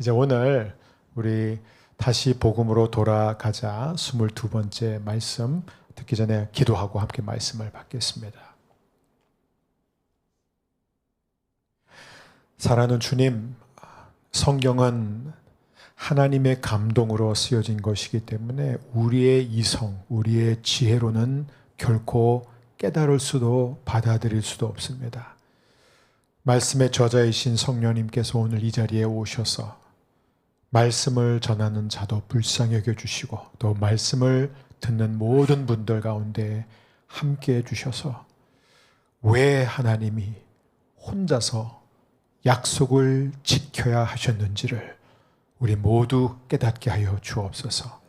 이제 오늘 우리 다시 복음으로 돌아가자 22번째 말씀 듣기 전에 기도하고 함께 말씀을 받겠습니다. 사랑하는 주님, 성경은 하나님의 감동으로 쓰여진 것이기 때문에 우리의 이성, 우리의 지혜로는 결코 깨달을 수도 받아들일 수도 없습니다. 말씀의 저자이신 성령님께서 오늘 이 자리에 오셔서 말씀을 전하는 자도 불쌍히 여겨주시고 또 말씀을 듣는 모든 분들 가운데 함께해 주셔서 왜 하나님이 혼자서 약속을 지켜야 하셨는지를 우리 모두 깨닫게 하여 주옵소서.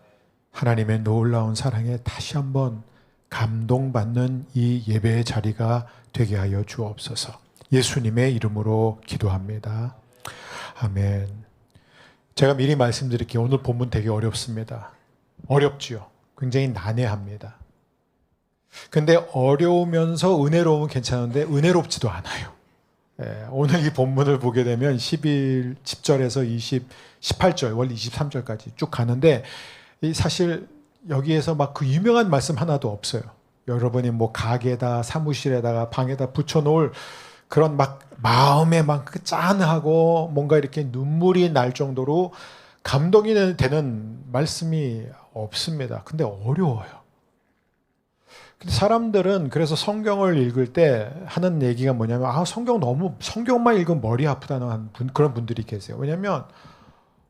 하나님의 놀라운 사랑에 다시 한번 감동받는 이 예배의 자리가 되게 하여 주옵소서. 예수님의 이름으로 기도합니다. 아멘. 제가 미리 말씀드릴게요. 오늘 본문 되게 어렵습니다. 어렵지요. 굉장히 난해합니다. 근데 어려우면서 은혜로우면 괜찮은데 은혜롭지도 않아요. 오늘 이 본문을 보게 되면 10절에서 18절, 원래 23절까지 쭉 가는데 사실 여기에서 막 그 유명한 말씀 하나도 없어요. 여러분이 뭐 가게다, 사무실에다가 방에다 붙여놓을 그런 막 마음에 막 짠하고 뭔가 이렇게 눈물이 날 정도로 감동이 되는 말씀이 없습니다. 근데 어려워요. 근데 사람들은 그래서 성경을 읽을 때 하는 얘기가 뭐냐면 성경만 읽으면 머리 아프다는 그런 분들이 계세요. 왜냐하면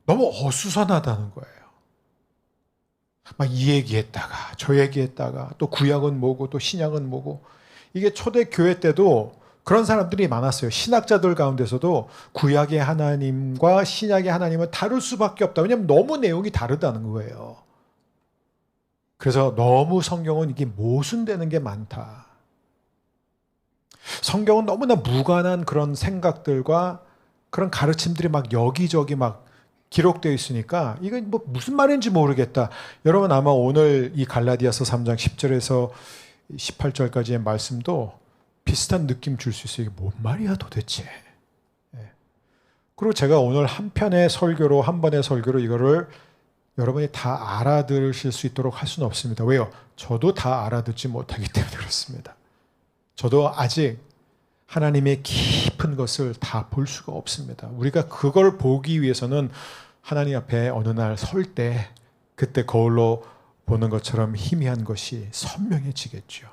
너무 어수선하다는 거예요. 막 이 얘기했다가 저 얘기했다가 또 구약은 뭐고 또 신약은 뭐고. 이게 초대 교회 때도 그런 사람들이 많았어요. 신학자들 가운데서도 구약의 하나님과 신약의 하나님은 다를 수밖에 없다. 왜냐하면 너무 내용이 다르다는 거예요. 그래서 너무 성경은 이게 모순되는 게 많다. 성경은 너무나 무관한 그런 생각들과 그런 가르침들이 막 여기저기 막 기록되어 있으니까 이건 뭐 무슨 말인지 모르겠다. 여러분 아마 오늘 이 갈라디아서 3장 10절에서 18절까지의 말씀도 비슷한 느낌 줄 수 있어요. 이게 뭔 말이야 도대체. 그리고 제가 오늘 한 번의 설교로 이거를 여러분이 다 알아들으실 수 있도록 할 수는 없습니다. 왜요? 저도 다 알아듣지 못하기 때문에 그렇습니다. 저도 아직 하나님의 깊은 것을 다 볼 수가 없습니다. 우리가 그걸 보기 위해서는 하나님 앞에 어느 날 설 때 그때 거울로 보는 것처럼 희미한 것이 선명해지겠죠.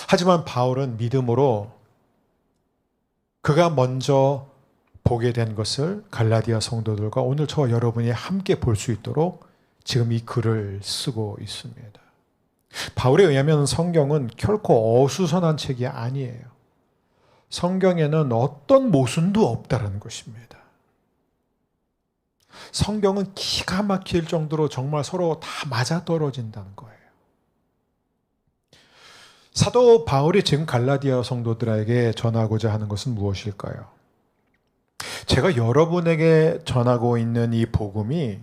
하지만 바울은 믿음으로 그가 먼저 보게 된 것을 갈라디아 성도들과 오늘 저와 여러분이 함께 볼 수 있도록 지금 이 글을 쓰고 있습니다. 바울에 의하면 성경은 결코 어수선한 책이 아니에요. 성경에는 어떤 모순도 없다는 것입니다. 성경은 기가 막힐 정도로 정말 서로 다 맞아떨어진다는 거예요. 사도 바울이 지금 갈라디아 성도들에게 전하고자 하는 것은 무엇일까요? 제가 여러분에게 전하고 있는 이 복음이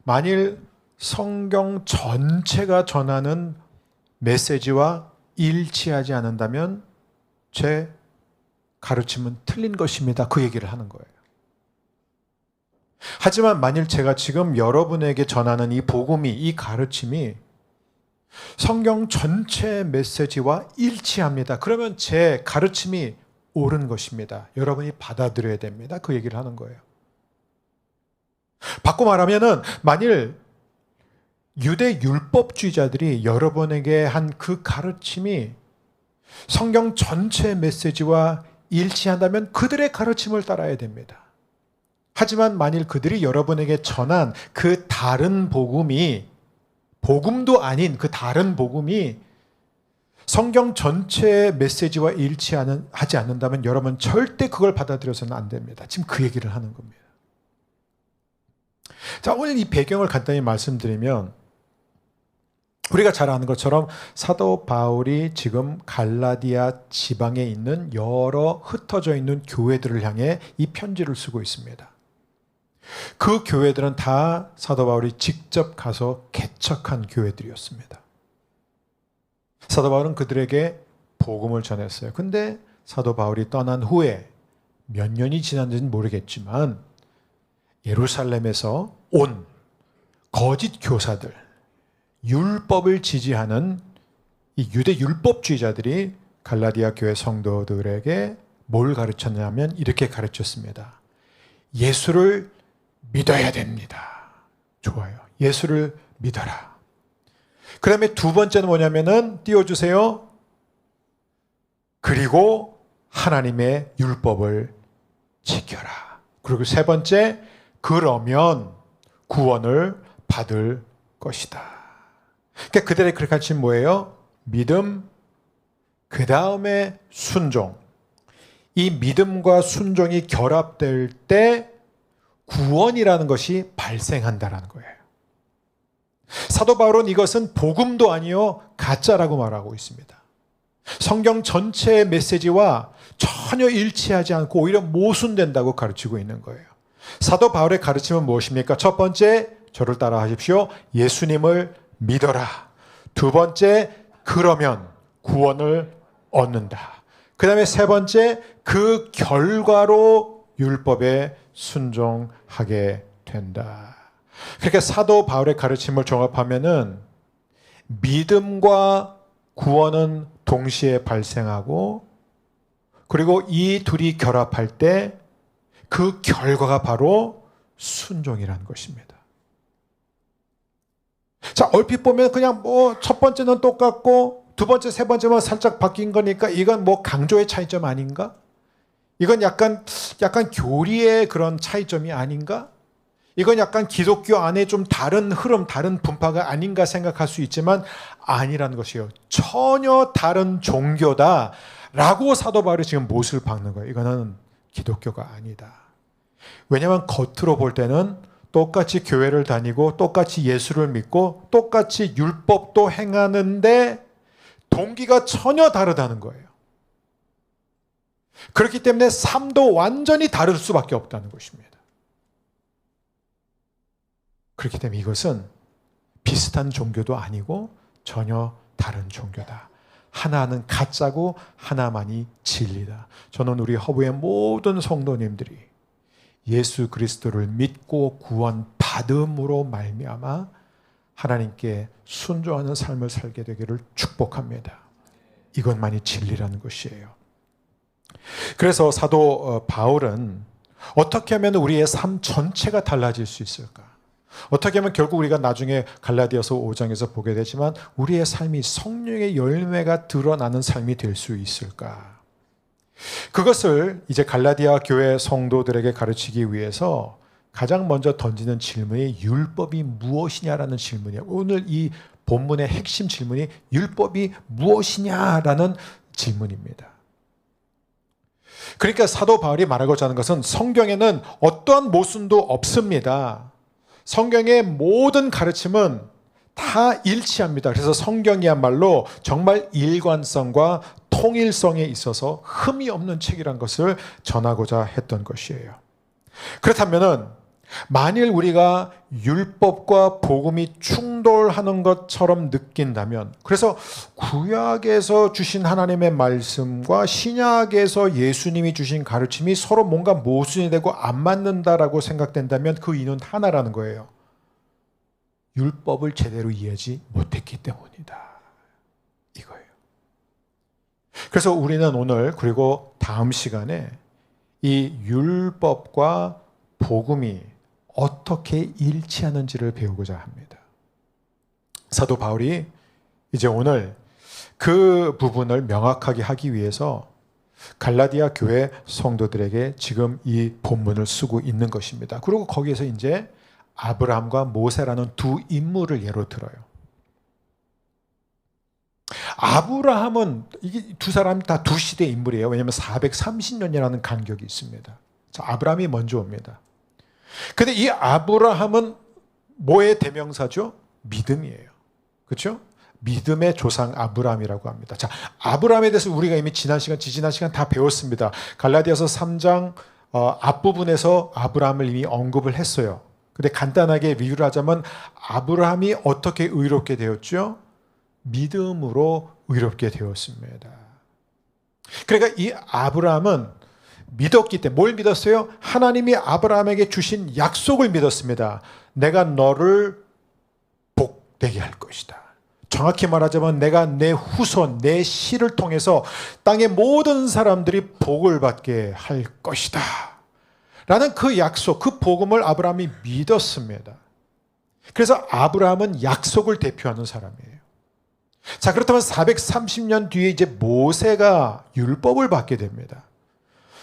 만일 성경 전체가 전하는 메시지와 일치하지 않는다면 제 가르침은 틀린 것입니다. 그 얘기를 하는 거예요. 하지만 만일 제가 지금 여러분에게 전하는 이 복음이, 이 가르침이 성경 전체 메시지와 일치합니다. 그러면 제 가르침이 옳은 것입니다. 여러분이 받아들여야 됩니다. 그 얘기를 하는 거예요. 바꿔 말하면은 만일 유대 율법주의자들이 여러분에게 한 그 가르침이 성경 전체 메시지와 일치한다면 그들의 가르침을 따라야 됩니다. 하지만 만일 그들이 여러분에게 전한 그 다른 복음이 복음도 아닌 그 다른 복음이 성경 전체의 메시지와 일치하지 않는다면 여러분 절대 그걸 받아들여서는 안 됩니다. 지금 그 얘기를 하는 겁니다. 자, 오늘 이 배경을 간단히 말씀드리면 우리가 잘 아는 것처럼 사도 바울이 지금 갈라디아 지방에 있는 여러 흩어져 있는 교회들을 향해 이 편지를 쓰고 있습니다. 그 교회들은 다 사도 바울이 직접 가서 개척한 교회들이었습니다. 사도 바울은 그들에게 복음을 전했어요. 근데 사도 바울이 떠난 후에 몇 년이 지났는지는 모르겠지만 예루살렘에서 온 거짓 교사들, 율법을 지지하는 이 유대 율법주의자들이 갈라디아 교회 성도들에게 뭘 가르쳤냐면 이렇게 가르쳤습니다. 예수를 믿어야 됩니다. 좋아요. 예수를 믿어라. 그 다음에 두 번째는 뭐냐면은 띄워주세요. 그리고 하나님의 율법을 지켜라. 그리고 세 번째, 그러면 구원을 받을 것이다. 그러니까 그들의 그렇게 가르침은 뭐예요? 믿음, 그 다음에 순종. 이 믿음과 순종이 결합될 때 구원이라는 것이 발생한다는 거예요. 사도 바울은 이것은 복음도 아니요 가짜라고 말하고 있습니다. 성경 전체의 메시지와 전혀 일치하지 않고 오히려 모순된다고 가르치고 있는 거예요. 사도 바울의 가르침은 무엇입니까? 첫 번째, 저를 따라 하십시오. 예수님을 믿어라. 두 번째, 그러면 구원을 얻는다. 그 다음에 세 번째, 그 결과로 율법에 순종하게 된다. 그러니까 사도 바울의 가르침을 종합하면은 믿음과 구원은 동시에 발생하고 그리고 이 둘이 결합할 때 그 결과가 바로 순종이라는 것입니다. 자, 얼핏 보면 그냥 첫 번째는 똑같고 두 번째, 세 번째만 살짝 바뀐 거니까 이건 강조의 차이점 아닌가? 이건 약간 교리의 그런 차이점이 아닌가? 이건 약간 기독교 안에 좀 다른 흐름, 다른 분파가 아닌가 생각할 수 있지만 아니라는 것이에요. 전혀 다른 종교다라고 사도 바울이 지금 못을 박는 거예요. 이거는 기독교가 아니다. 왜냐하면 겉으로 볼 때는 똑같이 교회를 다니고 똑같이 예수를 믿고 똑같이 율법도 행하는데 동기가 전혀 다르다는 거예요. 그렇기 때문에 삶도 완전히 다를 수밖에 없다는 것입니다. 그렇기 때문에 이것은 비슷한 종교도 아니고 전혀 다른 종교다. 하나는 가짜고 하나만이 진리다. 저는 우리 허브의 모든 성도님들이 예수 그리스도를 믿고 구원받음으로 말미암아 하나님께 순종하는 삶을 살게 되기를 축복합니다. 이것만이 진리라는 것이에요. 그래서 사도 바울은 어떻게 하면 우리의 삶 전체가 달라질 수 있을까? 어떻게 하면 결국 우리가 나중에 갈라디아서 5장에서 보게 되지만 우리의 삶이 성령의 열매가 드러나는 삶이 될 수 있을까? 그것을 이제 갈라디아 교회 성도들에게 가르치기 위해서 가장 먼저 던지는 질문이 율법이 무엇이냐라는 질문이에요. 오늘 이 본문의 핵심 질문이 율법이 무엇이냐라는 질문입니다. 그러니까 사도 바울이 말하고자 하는 것은 성경에는 어떠한 모순도 없습니다. 성경의 모든 가르침은 다 일치합니다. 그래서 성경이야말로 정말 일관성과 통일성에 있어서 흠이 없는 책이란 것을 전하고자 했던 것이에요. 그렇다면은 만일 우리가 율법과 복음이 충돌하는 것처럼 느낀다면, 그래서 구약에서 주신 하나님의 말씀과 신약에서 예수님이 주신 가르침이 서로 뭔가 모순이 되고 안 맞는다라고 생각된다면 그 이유는 하나라는 거예요. 율법을 제대로 이해하지 못했기 때문이다. 이거예요. 그래서 우리는 오늘 그리고 다음 시간에 이 율법과 복음이 어떻게 일치하는지를 배우고자 합니다. 사도 바울이 이제 오늘 그 부분을 명확하게 하기 위해서 갈라디아 교회 성도들에게 지금 이 본문을 쓰고 있는 것입니다. 그리고 거기에서 이제 아브라함과 모세라는 두 인물을 예로 들어요. 아브라함은 이게 두 사람이 다 두 시대 인물이에요. 왜냐하면 430년이라는 간격이 있습니다. 자, 아브라함이 먼저 옵니다. 근데 이 아브라함은 뭐의 대명사죠? 믿음이에요. 그렇죠? 믿음의 조상 아브라함이라고 합니다. 자, 아브라함에 대해서 우리가 이미 지지난 시간 다 배웠습니다. 갈라디아서 3장 앞부분에서 아브라함을 이미 언급을 했어요. 근데 간단하게 리뷰를 하자면 아브라함이 어떻게 의롭게 되었죠? 믿음으로 의롭게 되었습니다. 그러니까 이 아브라함은 믿었기 때문에. 뭘 믿었어요? 하나님이 아브라함에게 주신 약속을 믿었습니다. 내가 너를 복되게 할 것이다. 정확히 말하자면 내가 내 후손, 내 씨를 통해서 땅의 모든 사람들이 복을 받게 할 것이다 라는 그 약속, 그 복음을 아브라함이 믿었습니다. 그래서 아브라함은 약속을 대표하는 사람이에요. 자, 그렇다면 430년 뒤에 이제 모세가 율법을 받게 됩니다.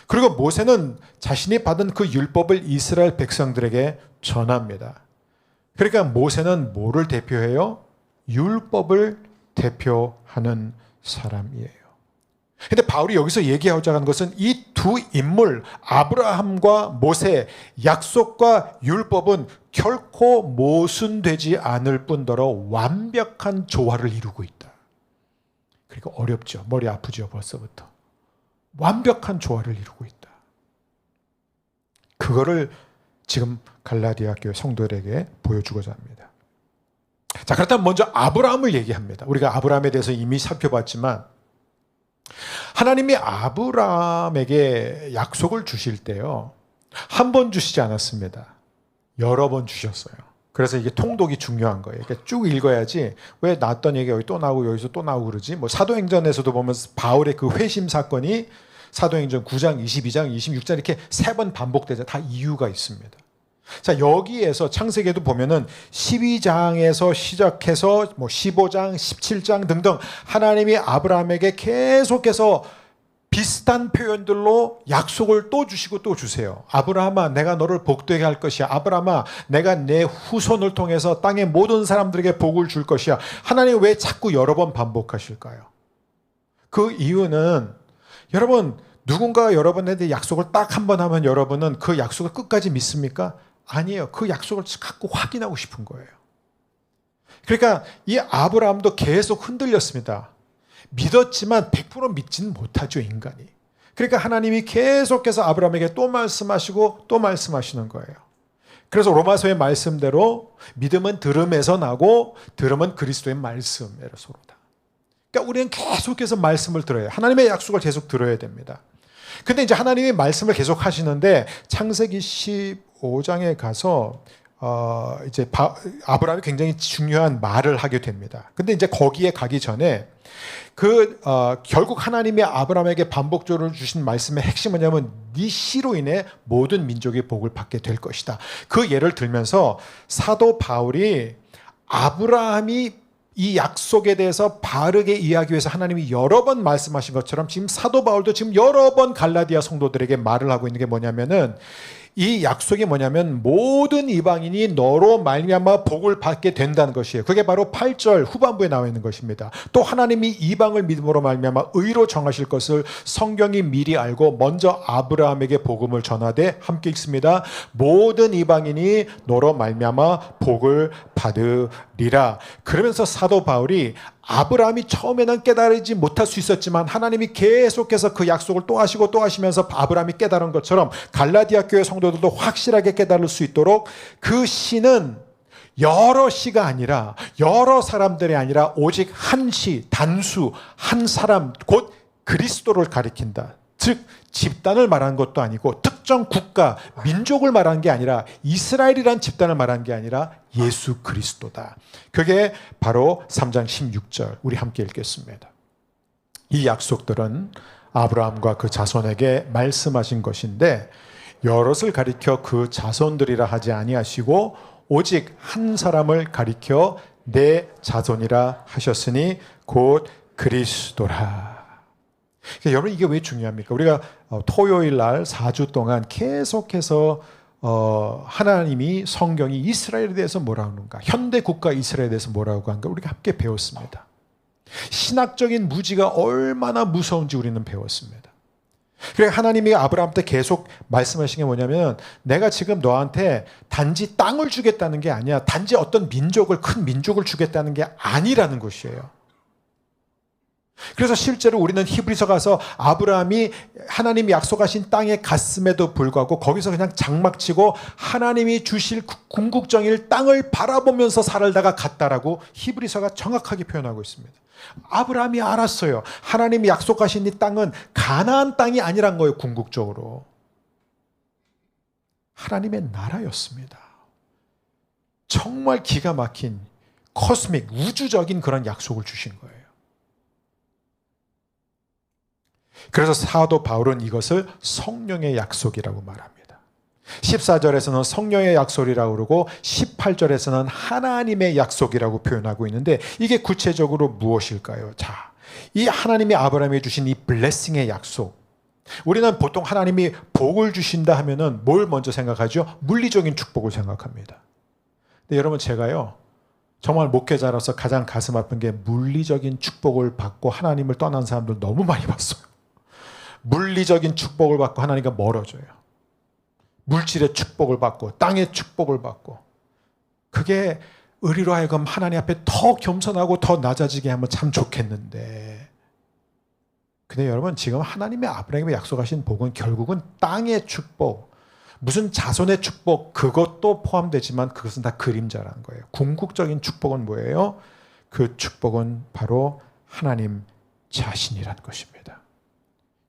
그리고 모세는 자신이 받은 그 율법을 이스라엘 백성들에게 전합니다. 그러니까 모세는 뭐를 대표해요? 율법을 대표하는 사람이에요. 근데 바울이 여기서 얘기하고자 하는 것은 이 두 인물, 아브라함과 모세, 약속과 율법은 결코 모순되지 않을 뿐더러 완벽한 조화를 이루고 있다. 그러니까 어렵죠. 머리 아프죠, 벌써부터. 완벽한 조화를 이루고 있다. 그거를 지금 갈라디아 교회 성도들에게 보여주고자 합니다. 자, 그렇다면 먼저 아브라함을 얘기합니다. 우리가 아브라함에 대해서 이미 살펴봤지만 하나님이 아브라함에게 약속을 주실 때요, 한 번 주시지 않았습니다. 여러 번 주셨어요. 그래서 이게 통독이 중요한 거예요. 그러니까 쭉 읽어야지 왜 나왔던 얘기가 여기 또 나오고 여기서 또 나오고 그러지? 뭐 사도행전에서도 보면 바울의 그 회심 사건이 사도행전 9장, 22장, 26장 이렇게 3번 반복되죠. 다 이유가 있습니다. 자, 여기에서 창세기에도 보면은 12장에서 시작해서 뭐 15장, 17장 등등 하나님이 아브라함에게 계속해서 비슷한 표현들로 약속을 또 주시고 또 주세요. 아브라함아, 내가 너를 복되게 할 것이야. 아브라함아, 내가 내 후손을 통해서 땅의 모든 사람들에게 복을 줄 것이야. 하나님 왜 자꾸 여러 번 반복하실까요? 그 이유는 여러분, 누군가가 여러분한테 약속을 딱 한 번 하면 여러분은 그 약속을 끝까지 믿습니까? 아니에요. 그 약속을 자꾸 확인하고 싶은 거예요. 그러니까 이 아브라함도 계속 흔들렸습니다. 믿었지만 100% 믿지는 못하죠, 인간이. 그러니까 하나님이 계속해서 아브라함에게 또 말씀하시고 또 말씀하시는 거예요. 그래서 로마서의 말씀대로 믿음은 들음에서 나고 들음은 그리스도의 말씀에서로다. 그러니까 우리는 계속해서 말씀을 들어야 해요. 하나님의 약속을 계속 들어야 됩니다. 근데 이제 하나님이 말씀을 계속 하시는데 창세기 15장에 가서 이제 아브라함이 굉장히 중요한 말을 하게 됩니다. 근데 이제 거기에 가기 전에 결국 하나님이 아브라함에게 반복적으로 주신 말씀의 핵심은 뭐냐면 네 씨로 인해 모든 민족의 복을 받게 될 것이다. 그 예를 들면서 사도 바울이 아브라함이 이 약속에 대해서 바르게 이해하기 위해서 하나님이 여러 번 말씀하신 것처럼 지금 사도 바울도 지금 여러 번 갈라디아 성도들에게 말을 하고 있는 게 뭐냐면은 이 약속이 뭐냐면 모든 이방인이 너로 말미암아 복을 받게 된다는 것이에요. 그게 바로 8절 후반부에 나와 있는 것입니다. 또 하나님이 이방을 믿음으로 말미암아 의로 정하실 것을 성경이 미리 알고 먼저 아브라함에게 복음을 전하되 함께 읽습니다. 모든 이방인이 너로 말미암아 복을 받으리라. 그러면서 사도 바울이 아브라함이 처음에는 깨달지 못할 수 있었지만 하나님이 계속해서 그 약속을 또 하시고 또 하시면서 아브라함이 깨달은 것처럼 갈라디아 교회 성도들도 확실하게 깨달을 수 있도록 그 시는 여러 시가 아니라 여러 사람들이 아니라 오직 한 시, 단수, 한 사람, 곧 그리스도를 가리킨다. 즉 집단을 말하는 것도 아니고 특정 국가, 민족을 말하는 게 아니라 이스라엘이란 집단을 말하는 게 아니라 예수 그리스도다. 그게 바로 3장 16절 우리 함께 읽겠습니다. 이 약속들은 아브라함과 그 자손에게 말씀하신 것인데 여럿을 가리켜 그 자손들이라 하지 아니하시고 오직 한 사람을 가리켜 내 자손이라 하셨으니 곧 그리스도라. 그러니까 여러분 이게 왜 중요합니까? 우리가 토요일 날 4주 동안 계속해서 하나님이 성경이 이스라엘에 대해서 뭐라고 하는가, 현대 국가 이스라엘에 대해서 뭐라고 하는가 우리가 함께 배웠습니다. 신학적인 무지가 얼마나 무서운지 우리는 배웠습니다. 그러니까 하나님이 아브라함한테 계속 말씀하신 게 뭐냐면 내가 지금 너한테 단지 땅을 주겠다는 게 아니야. 단지 어떤 민족을, 큰 민족을 주겠다는 게 아니라는 것이에요. 그래서 실제로 우리는 히브리서 가서 아브라함이 하나님이 약속하신 땅에 갔음에도 불구하고 거기서 그냥 장막치고 하나님이 주실 궁극정일 땅을 바라보면서 살다가 갔다라고 히브리서가 정확하게 표현하고 있습니다. 아브라함이 알았어요. 하나님이 약속하신 이 땅은 가나안 땅이 아니란 거예요. 궁극적으로 하나님의 나라였습니다. 정말 기가 막힌 코스믹 우주적인 그런 약속을 주신 거예요. 그래서 사도 바울은 이것을 성령의 약속이라고 말합니다. 14절에서는 성령의 약속이라고 그러고 18절에서는 하나님의 약속이라고 표현하고 있는데 이게 구체적으로 무엇일까요? 자, 이 하나님이 아브라함에 주신 이 블레싱의 약속. 우리는 보통 하나님이 복을 주신다 하면은 뭘 먼저 생각하죠? 물리적인 축복을 생각합니다. 근데 여러분 제가요 정말 목회자로서 가장 가슴 아픈 게 물리적인 축복을 받고 하나님을 떠난 사람들 너무 많이 봤어요. 물리적인 축복을 받고 하나님과 멀어져요. 물질의 축복을 받고 땅의 축복을 받고 그게 의리로 하여금 하나님 앞에 더 겸손하고 더 낮아지게 하면 참 좋겠는데 근데 여러분 지금 하나님의 아브라함에 약속하신 복은 결국은 땅의 축복 무슨 자손의 축복 그것도 포함되지만 그것은 다 그림자라는 거예요. 궁극적인 축복은 뭐예요? 그 축복은 바로 하나님 자신이라는 것입니다.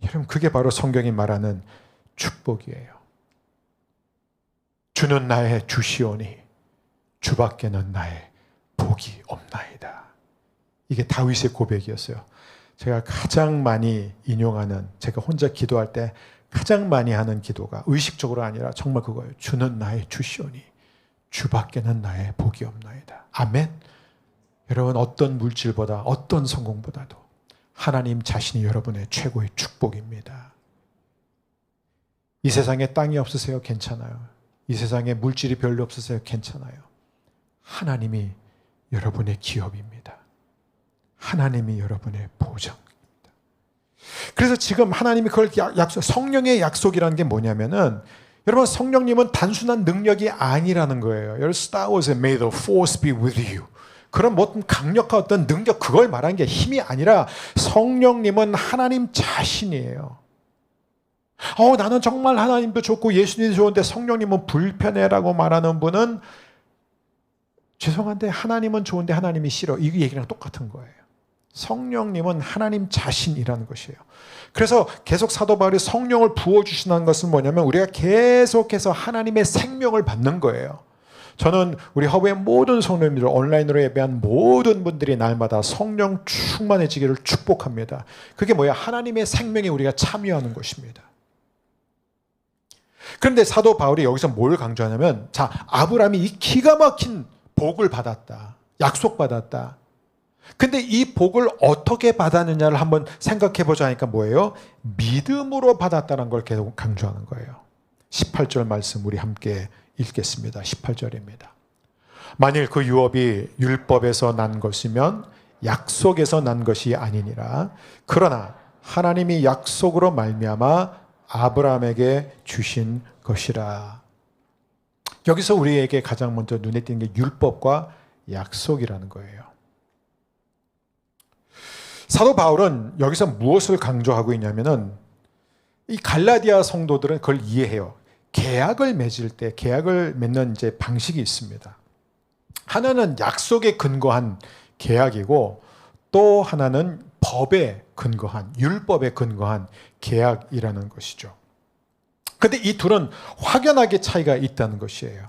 여러분 그게 바로 성경이 말하는 축복이에요. 주는 나의 주시오니 주밖에는 나의 복이 없나이다. 이게 다윗의 고백이었어요. 제가 가장 많이 인용하는 제가 혼자 기도할 때 가장 많이 하는 기도가 의식적으로 아니라 정말 그거예요. 주는 나의 주시오니 주밖에는 나의 복이 없나이다. 아멘. 여러분 어떤 물질보다 어떤 성공보다도 하나님 자신이 여러분의 최고의 축복입니다. 이 세상에 땅이 없으세요? 괜찮아요. 이 세상에 물질이 별로 없으세요? 괜찮아요. 하나님이 여러분의 기업입니다. 하나님이 여러분의 보장입니다. 그래서 지금 하나님이 그걸 약속, 성령의 약속이라는 게 뭐냐면은 여러분 성령님은 단순한 능력이 아니라는 거예요. 여러분 Star Wars의 May the Force be with you. 그런 어떤 강력한 어떤 능력 그걸 말하는 게 힘이 아니라 성령님은 하나님 자신이에요. 나는 정말 하나님도 좋고 예수님도 좋은데 성령님은 불편해라고 말하는 분은 죄송한데 하나님은 좋은데 하나님이 싫어. 이 얘기랑 똑같은 거예요. 성령님은 하나님 자신이라는 것이에요. 그래서 계속 사도 바울이 성령을 부어주시는 것은 뭐냐면 우리가 계속해서 하나님의 생명을 받는 거예요. 저는 우리 허브의 모든 성도님들 온라인으로 예배한 모든 분들이 날마다 성령 충만해지기를 축복합니다. 그게 뭐야? 하나님의 생명에 우리가 참여하는 것입니다. 그런데 사도 바울이 여기서 뭘 강조하냐면 자, 아브라함이 이 기가 막힌 복을 받았다. 약속받았다. 근데 이 복을 어떻게 받았느냐를 한번 생각해 보자 하니까 뭐예요? 믿음으로 받았다는 걸 계속 강조하는 거예요. 18절 말씀 우리 함께 읽겠습니다. 18절입니다. 만일 그 유업이 율법에서 난 것이면 약속에서 난 것이 아니니라. 그러나 하나님이 약속으로 말미암아 아브라함에게 주신 것이라. 여기서 우리에게 가장 먼저 눈에 띄는 게 율법과 약속이라는 거예요. 사도 바울은 여기서 무엇을 강조하고 있냐면은 이 갈라디아 성도들은 그걸 이해해요. 계약을 맺을 때 계약을 맺는 이제 방식이 있습니다. 하나는 약속에 근거한 계약이고 또 하나는 법에 근거한 율법에 근거한 계약이라는 것이죠. 그런데 이 둘은 확연하게 차이가 있다는 것이에요.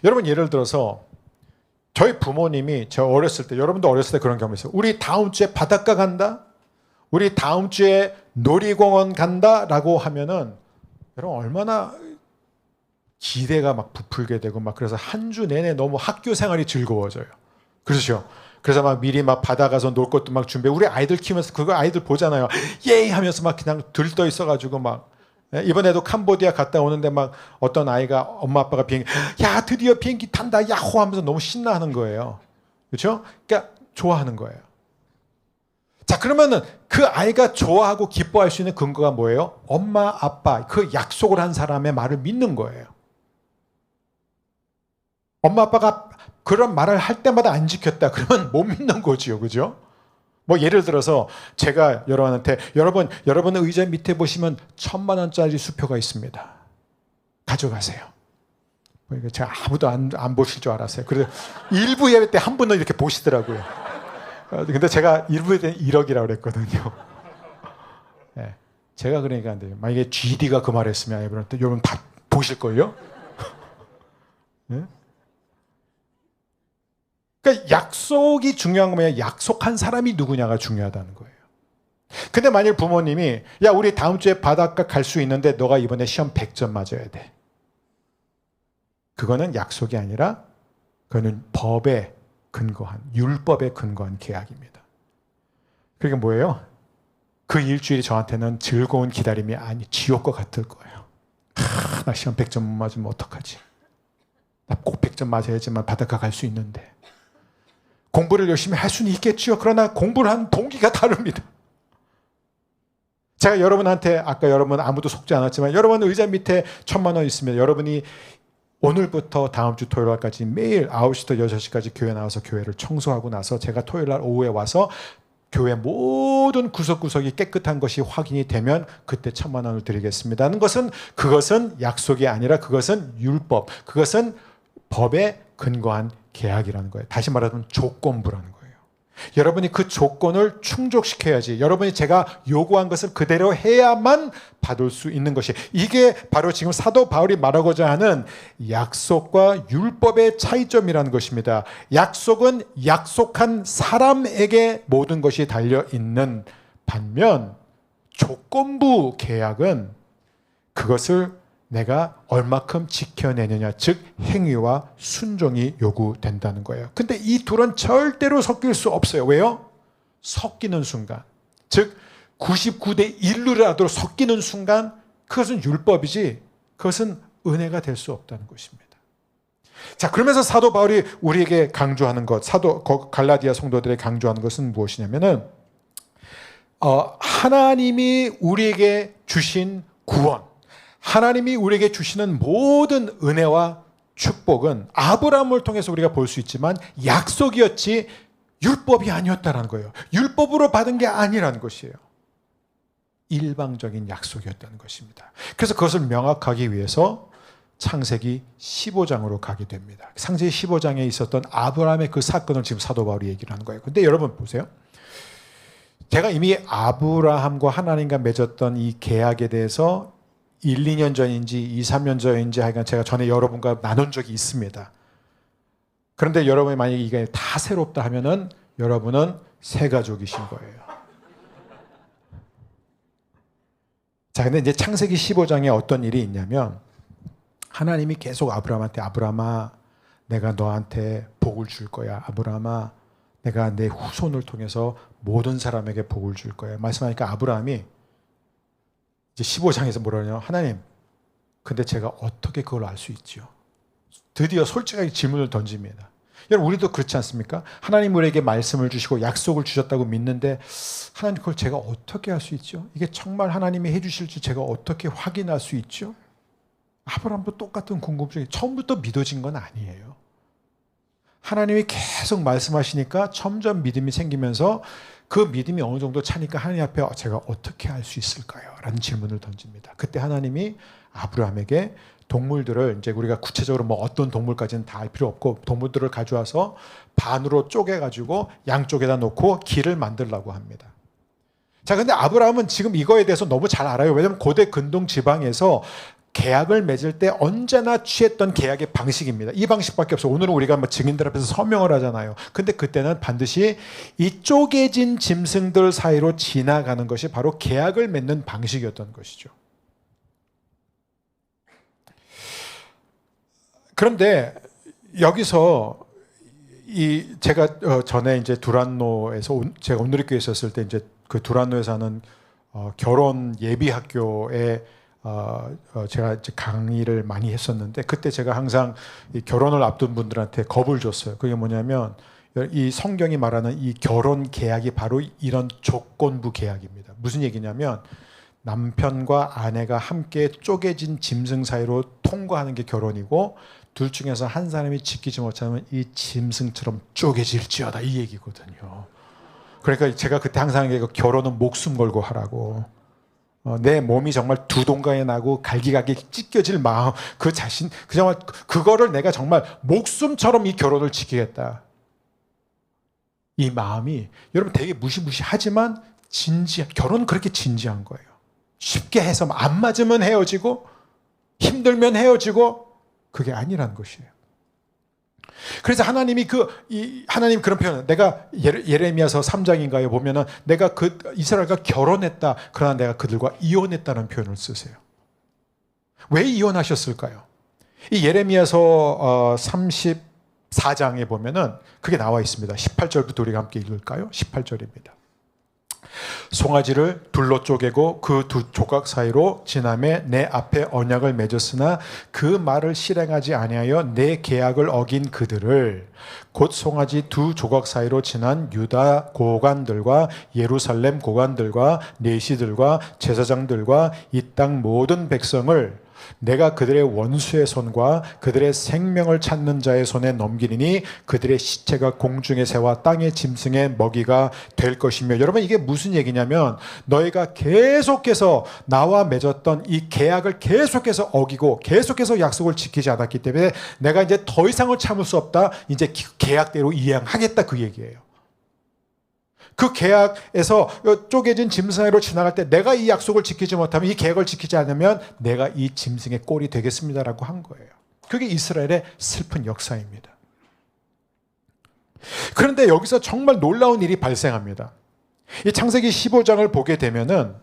여러분 예를 들어서 저희 부모님이 저 어렸을 때 여러분도 어렸을 때 그런 경험 있어요. 우리 다음 주에 바닷가 간다? 우리 다음 주에 놀이공원 간다? 라고 하면은 여러분 얼마나 기대가 막 부풀게 되고 막 그래서 한 주 내내 너무 학교 생활이 즐거워져요. 그렇죠? 그래서 막 미리 막 바다 가서 놀 것도 막 준비해. 우리 아이들 키우면서 그거 아이들 보잖아요. 예이 하면서 막 그냥 들떠 있어가지고 막 이번에도 캄보디아 갔다 오는데 막 어떤 아이가 엄마 아빠가 비행기 야 드디어 비행기 탄다 야호 하면서 너무 신나하는 거예요. 그렇죠? 그러니까 좋아하는 거예요. 자 그러면은 그 아이가 좋아하고 기뻐할 수 있는 근거가 뭐예요? 엄마 아빠 그 약속을 한 사람의 말을 믿는 거예요. 엄마 아빠가 그런 말을 할 때마다 안 지켰다 그러면 못 믿는 거지요. 그죠? 뭐 예를 들어서 제가 여러분한테 여러분 의자 밑에 보시면 1,000만 원짜리 수표가 있습니다. 가져가세요. 이거 제가 아무도 안 보실 줄 알았어요. 그래서 일부 예배 때 한 분은 이렇게 보시더라고요. 근데 제가 일부 예배 때 1억이라고 그랬거든요. 네. 제가 그러니까 안 돼요. 만약에 GD가 그 말했으면 여러분 다 보실걸요? 네? 그러니까 약속이 중요한 거면 약속한 사람이 누구냐가 중요하다는 거예요. 근데 만일 부모님이 야 우리 다음 주에 바닷가 갈 수 있는데 너가 이번에 시험 100점 맞아야 돼. 그거는 약속이 아니라 그거는 법에 근거한 율법에 근거한 계약입니다. 그게 뭐예요? 그 일주일이 저한테는 즐거운 기다림이 아니 지옥과 같을 거예요. 나 시험 100점 못 맞으면 어떡하지? 나 꼭 100점 맞아야지만 바닷가 갈 수 있는데. 공부를 열심히 할 수는 있겠죠. 그러나 공부를 한 동기가 다릅니다. 제가 여러분한테 아까 여러분 아무도 속지 않았지만 여러분 의자 밑에 1,000만 원 있으면 여러분이 오늘부터 다음 주 토요일까지 매일 9시부터 6시까지 교회 나와서 교회를 청소하고 나서 제가 토요일날 오후에 와서 교회 모든 구석구석이 깨끗한 것이 확인이 되면 그때 1,000만 원을 드리겠습니다 하는 것은 그것은 약속이 아니라 그것은 율법, 그것은 법에 근거한 계약이라는 거예요. 다시 말하면 조건부라는 거예요. 여러분이 그 조건을 충족시켜야지 여러분이 제가 요구한 것을 그대로 해야만 받을 수 있는 것이 이게 바로 지금 사도 바울이 말하고자 하는 약속과 율법의 차이점이라는 것입니다. 약속은 약속한 사람에게 모든 것이 달려있는 반면 조건부 계약은 그것을 내가 얼마큼 지켜내느냐, 즉 행위와 순종이 요구된다는 거예요. 근데 이 둘은 절대로 섞일 수 없어요. 왜요? 섞이는 순간, 즉 99대 1로라도 섞이는 순간 그것은 율법이지 그것은 은혜가 될 수 없다는 것입니다. 자, 그러면서 사도 바울이 우리에게 강조하는 것, 갈라디아 성도들에게 강조하는 것은 무엇이냐면은 하나님이 우리에게 주신 구원, 하나님이 우리에게 주시는 모든 은혜와 축복은 아브라함을 통해서 우리가 볼 수 있지만 약속이었지 율법이 아니었다는 거예요. 율법으로 받은 게 아니라는 것이에요. 일방적인 약속이었다는 것입니다. 그래서 그것을 명확하기 위해서 창세기 15장으로 가게 됩니다. 창세기 15장에 있었던 아브라함의 그 사건을 지금 사도 바울이 얘기를 하는 거예요. 근데 여러분 보세요. 제가 이미 아브라함과 하나님과 맺었던 이 계약에 대해서 1, 2년 전인지 2, 3년 전인지 하여간 제가 전에 여러분과 나눈 적이 있습니다. 그런데 여러분이 만약에 이게 다 새롭다 하면은 여러분은 새 가족이신 거예요. 자, 근데 이제 창세기 15장에 어떤 일이 있냐면 하나님이 계속 아브라함한테 아브라함아 내가 너한테 복을 줄 거야. 아브라함아 내가 내 후손을 통해서 모든 사람에게 복을 줄 거야. 말씀하니까 아브라함이 이제 15장에서 뭐라냐? 하나님, 근데 제가 어떻게 그걸 알 수 있지요? 드디어 솔직하게 질문을 던집니다. 여러분, 우리도 그렇지 않습니까? 하나님 우리에게 말씀을 주시고 약속을 주셨다고 믿는데 하나님 그걸 제가 어떻게 할 수 있죠? 이게 정말 하나님이 해주실지 제가 어떻게 확인할 수 있죠? 아브라함도 똑같은 궁금증이 처음부터 믿어진 건 아니에요. 하나님이 계속 말씀하시니까 점점 믿음이 생기면서 그 믿음이 어느 정도 차니까 하나님 앞에 제가 어떻게 할 수 있을까요? 라는 질문을 던집니다. 그때 하나님이 아브라함에게 동물들을 이제 우리가 구체적으로 뭐 어떤 동물까지는 다 알 필요 없고 동물들을 가져와서 반으로 쪼개가지고 양쪽에다 놓고 길을 만들라고 합니다. 자, 근데 아브라함은 지금 이거에 대해서 너무 잘 알아요. 왜냐하면 고대 근동 지방에서 계약을 맺을 때 언제나 취했던 계약의 방식입니다. 이 방식밖에 없어요. 오늘은 우리가 뭐 증인들 앞에서 서명을 하잖아요. 근데 그때는 반드시 이 쪼개진 짐승들 사이로 지나가는 것이 바로 계약을 맺는 방식이었던 것이죠. 그런데 여기서 제가 전에 이제 두란노에서 제가 온누리교회에 있었을 때 이제 그 두란노에서 하는 결혼 예비 학교에 제가 이제 강의를 많이 했었는데 그때 제가 항상 이 결혼을 앞둔 분들한테 겁을 줬어요. 그게 뭐냐면 이 성경이 말하는 이 결혼 계약이 바로 이런 조건부 계약입니다. 무슨 얘기냐면 남편과 아내가 함께 쪼개진 짐승 사이로 통과하는 게 결혼이고 둘 중에서 한 사람이 지키지 못하면 이 짐승처럼 쪼개질지어다 이 얘기거든요. 그러니까 제가 그때 항상 결혼은 목숨 걸고 하라고. 내 몸이 정말 두 동강에 나고 갈기갈기 찢겨질 마음, 그 자신, 정말 그거를 내가 정말 목숨처럼 이 결혼을 지키겠다. 이 마음이 여러분 되게 무시무시하지만 결혼은 그렇게 진지한 거예요. 쉽게 해서 안 맞으면 헤어지고 힘들면 헤어지고 그게 아니라는 것이에요. 그래서 하나님이 하나님 그런 표현, 내가 예레미야서 3장인가에 보면은 내가 이스라엘과 결혼했다. 그러나 내가 그들과 이혼했다는 표현을 쓰세요. 왜 이혼하셨을까요? 이 예레미야서 34장에 보면은 그게 나와 있습니다. 18절부터 우리가 함께 읽을까요? 18절입니다. 송아지를 둘로 쪼개고 그 두 조각 사이로 지나매 내 앞에 언약을 맺었으나 그 말을 실행하지 아니하여 내 계약을 어긴 그들을 곧 송아지 두 조각 사이로 지난 유다 고관들과 예루살렘 고관들과 내시들과 제사장들과 이 땅 모든 백성을 내가 그들의 원수의 손과 그들의 생명을 찾는 자의 손에 넘기리니 그들의 시체가 공중의 새와 땅의 짐승의 먹이가 될 것이며. 여러분 이게 무슨 얘기냐면 너희가 계속해서 나와 맺었던 이 계약을 계속해서 어기고 계속해서 약속을 지키지 않았기 때문에 내가 이제 더 이상을 참을 수 없다. 이제 계약대로 이행하겠다 그 얘기예요. 그 계약에서 쪼개진 짐승으로 지나갈 때 내가 이 약속을 지키지 못하면, 이 계약을 지키지 않으면 내가 이 짐승의 꼴이 되겠습니다라고 한 거예요. 그게 이스라엘의 슬픈 역사입니다. 그런데 여기서 정말 놀라운 일이 발생합니다. 이 창세기 15장을 보게 되면은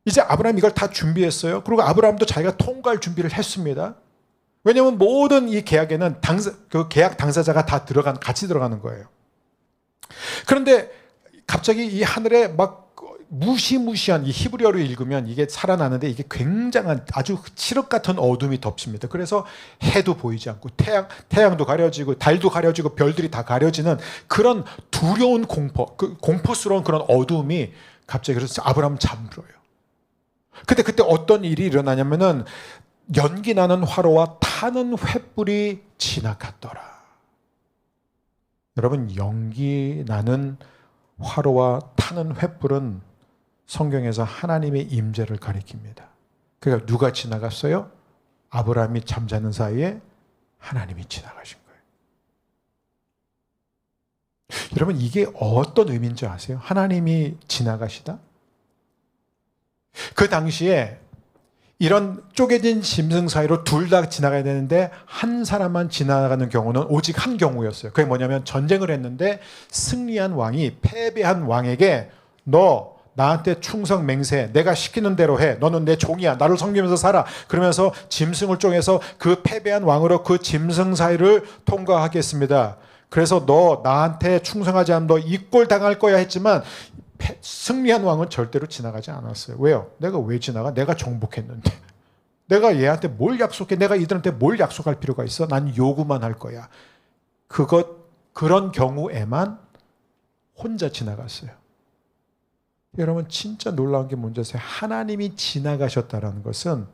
이제 아브라함이 이걸 다 준비했어요. 그리고 아브라함도 자기가 통과할 준비를 했습니다. 왜냐하면 모든 이 계약에는 그 계약 당사자가 다 같이 들어가는 거예요. 그런데 갑자기 이 하늘에 막 무시무시한, 이 히브리어로 읽으면 이게 살아나는데 이게 굉장한 아주 칠흑 같은 어둠이 덮칩니다. 그래서 해도 보이지 않고 태양도 가려지고 달도 가려지고 별들이 다 가려지는 그런 두려운 공포스러운 그런 어둠이 갑자기, 그래서 아브라함 잠들어요. 근데 그때 어떤 일이 일어나냐면은 연기 나는 화로와 타는 횃불이 지나갔더라. 여러분, 연기 나는 화로와 타는 횃불은 성경에서 하나님의 임재를 가리킵니다. 그러니까 누가 지나갔어요? 아브라함이 잠자는 사이에 하나님이 지나가신 거예요. 여러분, 이게 어떤 의미인지 아세요? 하나님이 지나가시다? 그 당시에 이런 쪼개진 짐승 사이로 둘 다 지나가야 되는데 한 사람만 지나가는 경우는 오직 한 경우였어요. 그게 뭐냐면 전쟁을 했는데 승리한 왕이 패배한 왕에게 너 나한테 충성 맹세, 내가 시키는 대로 해, 너는 내 종이야, 나를 섬기면서 살아, 그러면서 짐승을 쪼개서 그 패배한 왕으로 그 짐승 사이를 통과하겠습니다. 그래서 너 나한테 충성하지 않으면 너 이 꼴 당할 거야 했지만 승리한 왕은 절대로 지나가지 않았어요. 왜요? 내가 왜 지나가? 내가 정복했는데. 내가 얘한테 뭘 약속해? 내가 이들한테 뭘 약속할 필요가 있어? 난 요구만 할 거야. 그런 경우에만 혼자 지나갔어요. 여러분, 진짜 놀라운 게 뭔지 아세요? 하나님이 지나가셨다는 것은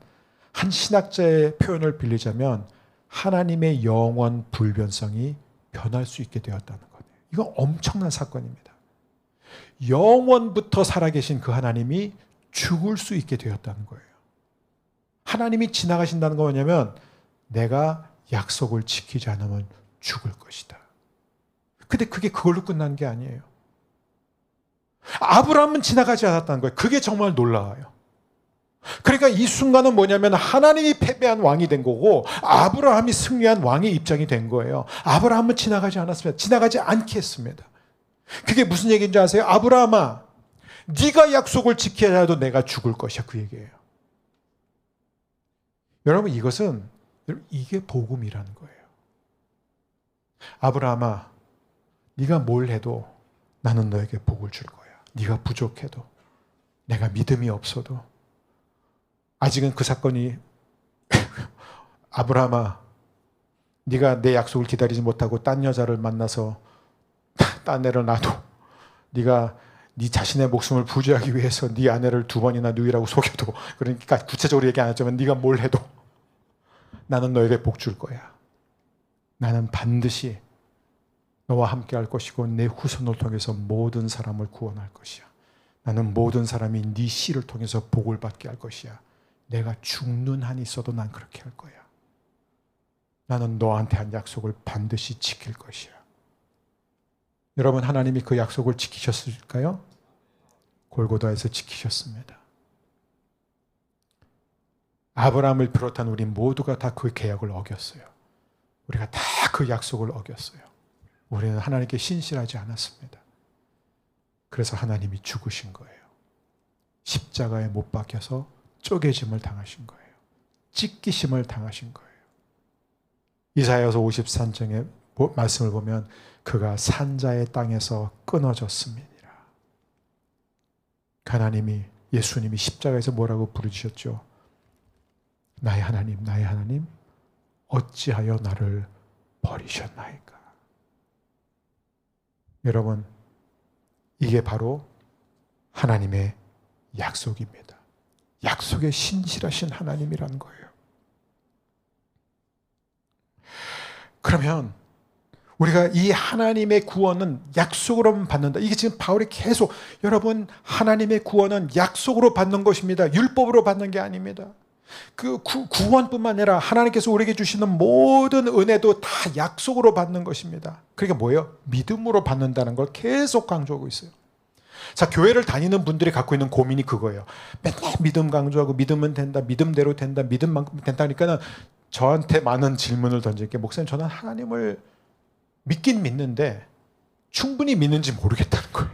한 신학자의 표현을 빌리자면 하나님의 영원 불변성이 변할 수 있게 되었다는 거예요. 이건 엄청난 사건입니다. 영원부터 살아계신 그 하나님이 죽을 수 있게 되었다는 거예요. 하나님이 지나가신다는 건 뭐냐면 내가 약속을 지키지 않으면 죽을 것이다. 근데 그게 그걸로 끝난 게 아니에요. 아브라함은 지나가지 않았다는 거예요. 그게 정말 놀라워요. 그러니까 이 순간은 뭐냐면 하나님이 패배한 왕이 된 거고 아브라함이 승리한 왕의 입장이 된 거예요. 아브라함은 지나가지 않았습니다. 지나가지 않게 했습니다. 그게 무슨 얘기인지 아세요? 아브라함아, 네가 약속을 지켜야 해도 내가 죽을 것이야, 그 얘기예요. 여러분, 이게 복음이라는 거예요. 아브라함아, 네가 뭘 해도 나는 너에게 복을 줄 거야. 네가 부족해도, 내가 믿음이 없어도. 아직은 그 사건이 아브라함아, 네가 내 약속을 기다리지 못하고 딴 여자를 만나서 딴 애를 놔도 네가 네 자신의 목숨을 부지하기 위해서 네 아내를 2번이나 누이라고 속여도, 그러니까 구체적으로 얘기 안 했지만 네가 뭘 해도 나는 너에게 복 줄 거야. 나는 반드시 너와 함께 할 것이고 내 후손을 통해서 모든 사람을 구원할 것이야. 나는 모든 사람이 네 씨를 통해서 복을 받게 할 것이야. 내가 죽는 한이 있어도 난 그렇게 할 거야. 나는 너한테 한 약속을 반드시 지킬 것이야. 여러분, 하나님이 그 약속을 지키셨을까요? 골고다에서 지키셨습니다. 아브라함을 비롯한 우리 모두가 다 그 계약을 어겼어요. 우리가 다 그 약속을 어겼어요. 우리는 하나님께 신실하지 않았습니다. 그래서 하나님이 죽으신 거예요. 십자가에 못 박혀서 쪼개짐을 당하신 거예요. 찢기심을 당하신 거예요. 이사야서 53장의 말씀을 보면 그가 산자의 땅에서 끊어졌습니다. 하나님이, 예수님이 십자가에서 뭐라고 부르셨죠? 나의 하나님, 나의 하나님, 어찌하여 나를 버리셨나이까? 여러분, 이게 바로 하나님의 약속입니다. 약속에 신실하신 하나님이라는 거예요. 그러면 우리가 이 하나님의 구원은 약속으로만 받는다. 이게 지금 바울이 계속, 여러분, 하나님의 구원은 약속으로 받는 것입니다. 율법으로 받는 게 아닙니다. 그 구원뿐만 아니라 하나님께서 우리에게 주시는 모든 은혜도 다 약속으로 받는 것입니다. 그게 뭐예요? 믿음으로 받는다는 걸 계속 강조하고 있어요. 자, 교회를 다니는 분들이 갖고 있는 고민이 그거예요. 맨날 믿음 강조하고 믿으면 된다, 믿음대로 된다, 믿음만큼 된다니까는 저한테 많은 질문을 던질게, 목사님, 저는 하나님을 믿긴 믿는데 충분히 믿는지 모르겠다는 거예요.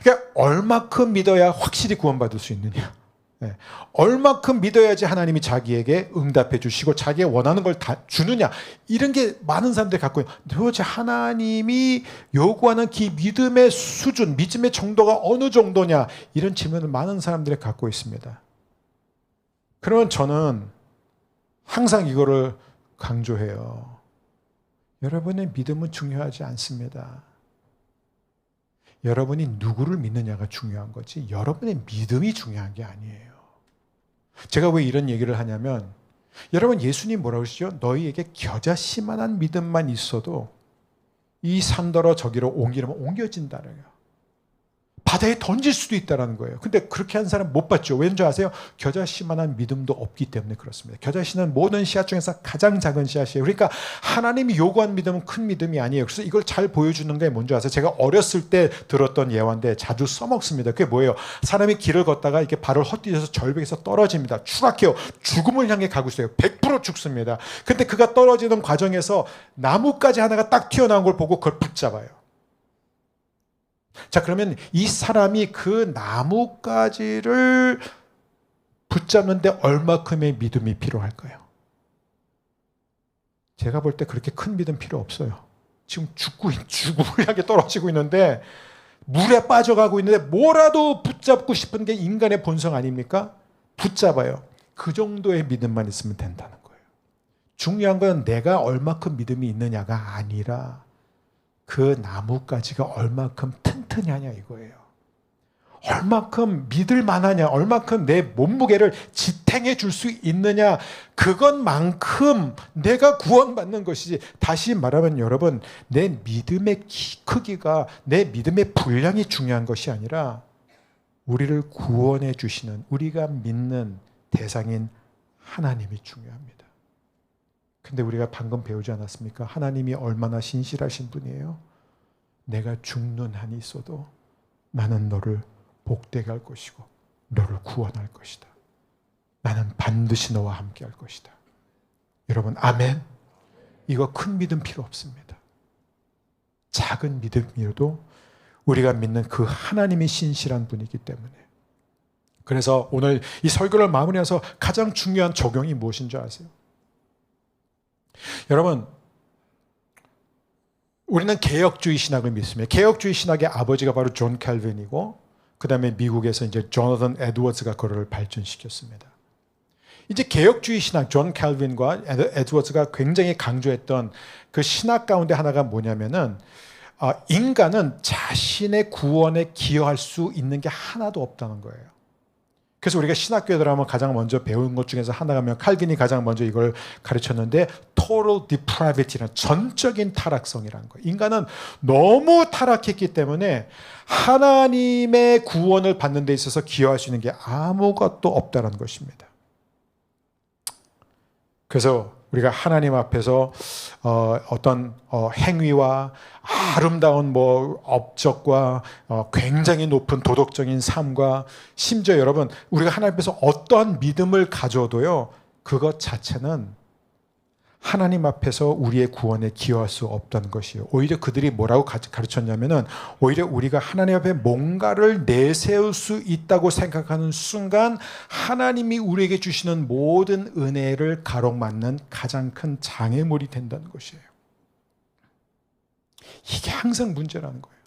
그러니까 얼마큼 믿어야 확실히 구원받을 수 있느냐, 얼마큼 믿어야지 하나님이 자기에게 응답해 주시고 자기가 원하는 걸 다 주느냐, 이런 게 많은 사람들이 갖고 있어요. 도대체 하나님이 요구하는 그 믿음의 수준, 믿음의 정도가 어느 정도냐, 이런 질문을 많은 사람들이 갖고 있습니다. 그러면 저는 항상 이거를 강조해요. 여러분의 믿음은 중요하지 않습니다. 여러분이 누구를 믿느냐가 중요한 거지 여러분의 믿음이 중요한 게 아니에요. 제가 왜 이런 얘기를 하냐면, 여러분, 예수님 뭐라고 그러시죠? 너희에게 겨자씨만한 믿음만 있어도 이 산더러 저기로 옮기려면 옮겨진다는 거예요. 바다에 던질 수도 있다는 거예요. 근데 그렇게 한 사람 못 봤죠. 왠지 아세요? 겨자씨만한 믿음도 없기 때문에 그렇습니다. 겨자씨는 모든 씨앗 중에서 가장 작은 씨앗이에요. 그러니까 하나님이 요구한 믿음은 큰 믿음이 아니에요. 그래서 이걸 잘 보여주는 게 뭔지 아세요? 제가 어렸을 때 들었던 예화인데 자주 써먹습니다. 그게 뭐예요? 사람이 길을 걷다가 이렇게 발을 헛디뎌서 절벽에서 떨어집니다. 추락해요. 죽음을 향해 가고 있어요. 100% 죽습니다. 근데 그가 떨어지는 과정에서 나뭇가지 하나가 딱 튀어나온 걸 보고 그걸 붙잡아요. 자, 그러면 이 사람이 그 나뭇가지를 붙잡는데 얼마큼의 믿음이 필요할까요? 제가 볼 때 그렇게 큰 믿음 필요 없어요. 지금 죽음을 향해 떨어지고 있는데, 물에 빠져가고 있는데 뭐라도 붙잡고 싶은 게 인간의 본성 아닙니까? 붙잡아요. 그 정도의 믿음만 있으면 된다는 거예요. 중요한 건 내가 얼마큼 믿음이 있느냐가 아니라 그 나뭇가지가 얼마큼 튼튼하냐 이거예요. 얼마큼 믿을 만하냐, 얼마큼 내 몸무게를 지탱해 줄 수 있느냐, 그것만큼 내가 구원받는 것이지, 다시 말하면 여러분, 내 믿음의 크기가, 내 믿음의 분량이 중요한 것이 아니라 우리를 구원해 주시는, 우리가 믿는 대상인 하나님이 중요합니다. 근데 우리가 방금 배우지 않았습니까? 하나님이 얼마나 신실하신 분이에요. 내가 죽는 한이 있어도 나는 너를 복되게 할 것이고 너를 구원할 것이다. 나는 반드시 너와 함께 할 것이다. 여러분, 아멘. 이거 큰 믿음 필요 없습니다. 작은 믿음이어도 우리가 믿는 그 하나님이 신실한 분이기 때문에. 그래서 오늘 이 설교를 마무리해서 가장 중요한 적용이 무엇인 줄 아세요? 여러분, 우리는 개혁주의 신학을 믿습니다. 개혁주의 신학의 아버지가 바로 존 칼빈이고, 그 다음에 미국에서 이제 조나단 에드워즈가 그를 발전시켰습니다. 이제 개혁주의 신학, 존 칼빈과 에드워즈가 굉장히 강조했던 그 신학 가운데 하나가 뭐냐면은, 인간은 자신의 구원에 기여할 수 있는 게 하나도 없다는 거예요. 그래서 우리가 신학교에 들어가면 가장 먼저 배운 것 중에서 하나가 칼빈이 가장 먼저 이걸 가르쳤는데 total depravity라는 전적인 타락성이라는 거예요. 인간은 너무 타락했기 때문에 하나님의 구원을 받는 데 있어서 기여할 수 있는 게 아무것도 없다는 것입니다. 그래서 우리가 하나님 앞에서 어떤 행위와 아름다운 업적과 굉장히 높은 도덕적인 삶과 심지어 여러분 우리가 하나님 앞에서 어떠한 믿음을 가져도요 그것 자체는 하나님 앞에서 우리의 구원에 기여할 수 없다는 것이에요. 오히려 그들이 뭐라고 가르쳤냐면은 오히려 우리가 하나님 앞에 뭔가를 내세울 수 있다고 생각하는 순간 하나님이 우리에게 주시는 모든 은혜를 가로막는 가장 큰 장애물이 된다는 것이에요. 이게 항상 문제라는 거예요.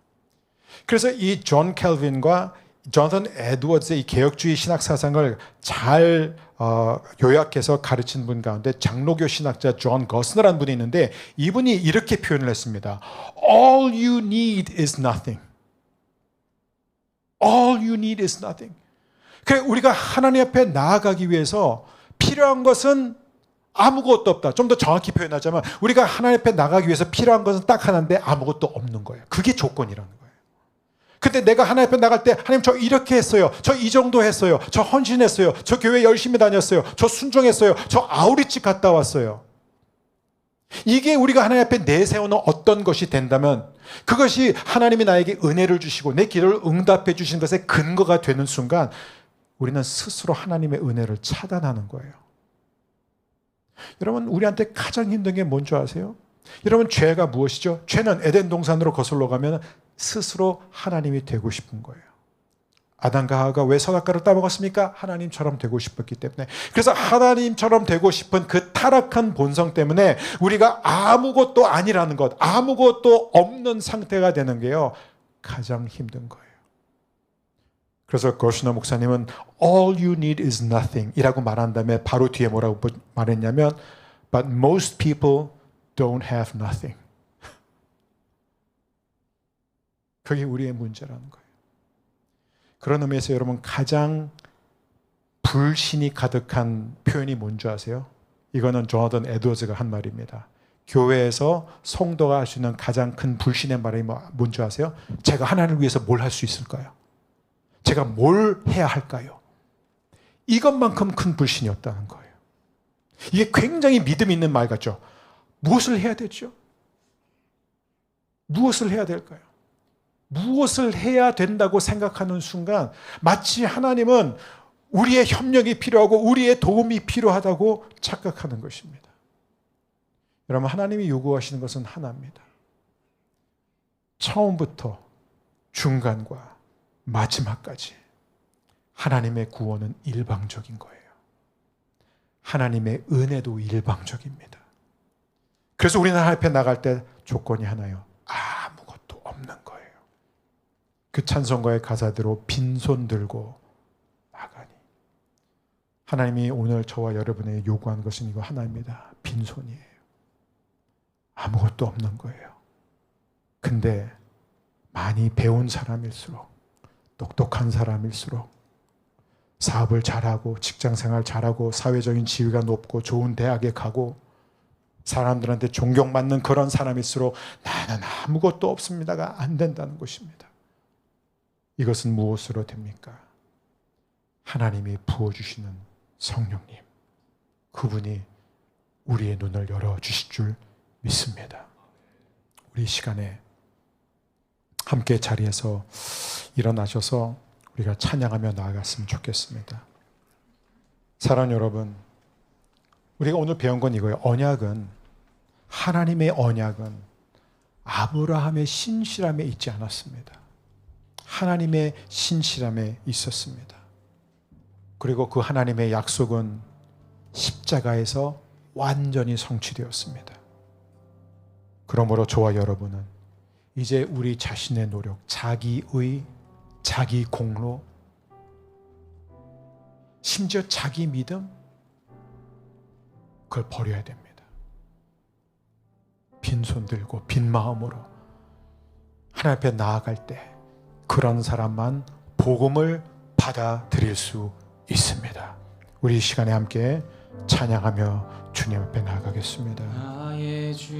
그래서 이 존 캘빈과 조나선 에드워즈의 이 개혁주의 신학 사상을 잘 요약해서 가르친 분 가운데 장로교 신학자 존 거스너라는 분이 있는데 이분이 이렇게 표현을 했습니다. All you need is nothing. All you need is nothing. 그래 우리가 하나님 앞에 나아가기 위해서 필요한 것은 아무것도 없다. 좀 더 정확히 표현하자면 우리가 하나님 앞에 나가기 위해서 필요한 것은 딱 하나인데 아무것도 없는 거예요. 그게 조건이라는 거예요. 근데 내가 하나님 앞에 나갈 때 하나님 저 이렇게 했어요. 저 이 정도 했어요. 저 헌신했어요. 저 교회 열심히 다녔어요. 저 순종했어요. 저 아우리치 갔다 왔어요. 이게 우리가 하나님 앞에 내세우는 어떤 것이 된다면 그것이 하나님이 나에게 은혜를 주시고 내 기도를 응답해 주신 것의 근거가 되는 순간 우리는 스스로 하나님의 은혜를 차단하는 거예요. 여러분 우리한테 가장 힘든 게 뭔지 아세요? 여러분 죄가 무엇이죠? 죄는 에덴 동산으로 거슬러 가면 스스로 하나님이 되고 싶은 거예요. 아담과 하와가 왜 선악과를 따먹었습니까? 하나님처럼 되고 싶었기 때문에. 그래서 하나님처럼 되고 싶은 그 타락한 본성 때문에 우리가 아무것도 아니라는 것, 아무것도 없는 상태가 되는 게요 가장 힘든 거예요. 그래서 거슈너 목사님은 All you need is nothing 이라고 말한 다음에 바로 뒤에 뭐라고 말했냐면 But most people don't have nothing. 그게 우리의 문제라는 거예요. 그런 의미에서 여러분 가장 불신이 가득한 표현이 뭔지 아세요? 이거는 조나선 에드워즈가 한 말입니다. 교회에서 성도가 할 수 있는 가장 큰 불신의 말이 뭔지 아세요? 제가 하나님을 위해서 뭘 할 수 있을까요? 제가 뭘 해야 할까요? 이것만큼 큰 불신이 없다는 거예요. 이게 굉장히 믿음 있는 말 같죠? 무엇을 해야 되죠? 무엇을 해야 될까요? 무엇을 해야 된다고 생각하는 순간 마치 하나님은 우리의 협력이 필요하고 우리의 도움이 필요하다고 착각하는 것입니다. 여러분 하나님이 요구하시는 것은 하나입니다. 처음부터 중간과 마지막까지 하나님의 구원은 일방적인 거예요. 하나님의 은혜도 일방적입니다. 그래서 우리는 하나님 앞에 나갈 때 조건이 하나예요. 아무것도 없는 거예요. 그 찬송가의 가사대로 빈손 들고 나가니. 하나님이 오늘 저와 여러분에게 요구하는 것은 이거 하나입니다. 빈손이에요. 아무것도 없는 거예요. 근데 많이 배운 사람일수록 똑똑한 사람일수록 사업을 잘하고 직장생활 잘하고 사회적인 지위가 높고 좋은 대학에 가고 사람들한테 존경받는 그런 사람일수록 나는 아무것도 없습니다가 안 된다는 것입니다. 이것은 무엇으로 됩니까? 하나님이 부어주시는 성령님, 그분이 우리의 눈을 열어주실 줄 믿습니다. 우리 시간에 함께 자리에서 일어나셔서 우리가 찬양하며 나아갔으면 좋겠습니다. 사랑하는 여러분, 우리가 오늘 배운 건 이거예요. 언약은, 하나님의 언약은 아브라함의 신실함에 있지 않았습니다. 하나님의 신실함에 있었습니다. 그리고 그 하나님의 약속은 십자가에서 완전히 성취되었습니다. 그러므로 저와 여러분은 이제 우리 자신의 노력, 자기의, 자기 공로, 심지어 자기 믿음, 그걸 버려야 됩니다. 빈손 들고 빈 마음으로 하나님 앞에 나아갈 때 그런 사람만 복음을 받아들일 수 있습니다. 우리 이 시간에 함께 찬양하며 주님 앞에 나아가겠습니다. 나의 주